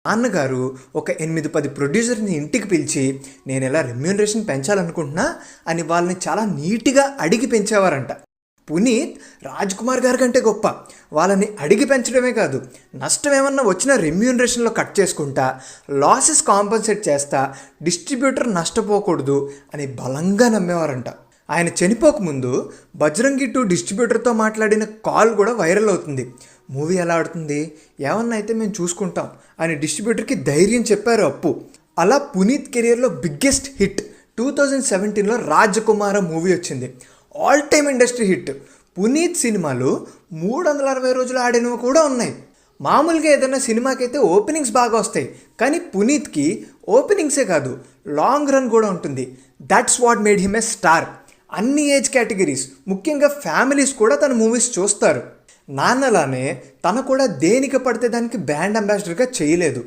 నాన్నగారు ఒక 8-10 ప్రొడ్యూసర్ని ఇంటికి పిలిచి నేను ఇలా రెమ్యూనరేషన్ పెంచాలనుకుంటున్నా అని వాళ్ళని చాలా నీట్గా అడిగి పెంచేవారంట. పునీత్ రాజ్ కుమార్ గారి కంటే గొప్ప. వాళ్ళని అడిగి పెంచడమే కాదు, నష్టం ఏమన్నా వచ్చినా రెమ్యూనరేషన్లో కట్ చేసుకుంటా, లాసెస్ కాంపన్సేట్ చేస్తా, డిస్ట్రిబ్యూటర్ నష్టపోకూడదు అని బలంగా నమ్మేవారంట. ఆయన చనిపోకముందు బజరంగి 2 డిస్ట్రిబ్యూటర్తో మాట్లాడిన కాల్ కూడా వైరల్ అవుతుంది. మూవీ ఎలా ఆడుతుంది, ఏమన్నా అయితే మేము చూసుకుంటాం అని డిస్ట్రిబ్యూటర్కి ధైర్యం చెప్పారు అప్పు. అలా పునీత్ కెరియర్లో బిగ్గెస్ట్ హిట్ 2017లో రాజకుమార మూవీ వచ్చింది. All time industry hit. Puneeth సినిమాలు 360 రోజులు ఆడినవి కూడా ఉన్నాయి. మామూలుగా ఏదైనా సినిమాకైతే ఓపెనింగ్స్ బాగా వస్తాయి, కానీ పునీత్కి ఓపెనింగ్సే కాదు, లాంగ్ రన్ కూడా ఉంటుంది. That's what made him a star. అన్ని ఏజ్ కేటగిరీస్, ముఖ్యంగా ఫ్యామిలీస్ కూడా తన మూవీస్ చూస్తారు. నాన్నలానే తను కూడా దేనికి పడితే దానికి బ్రాండ్ అంబాసిడర్గా చేయలేదు.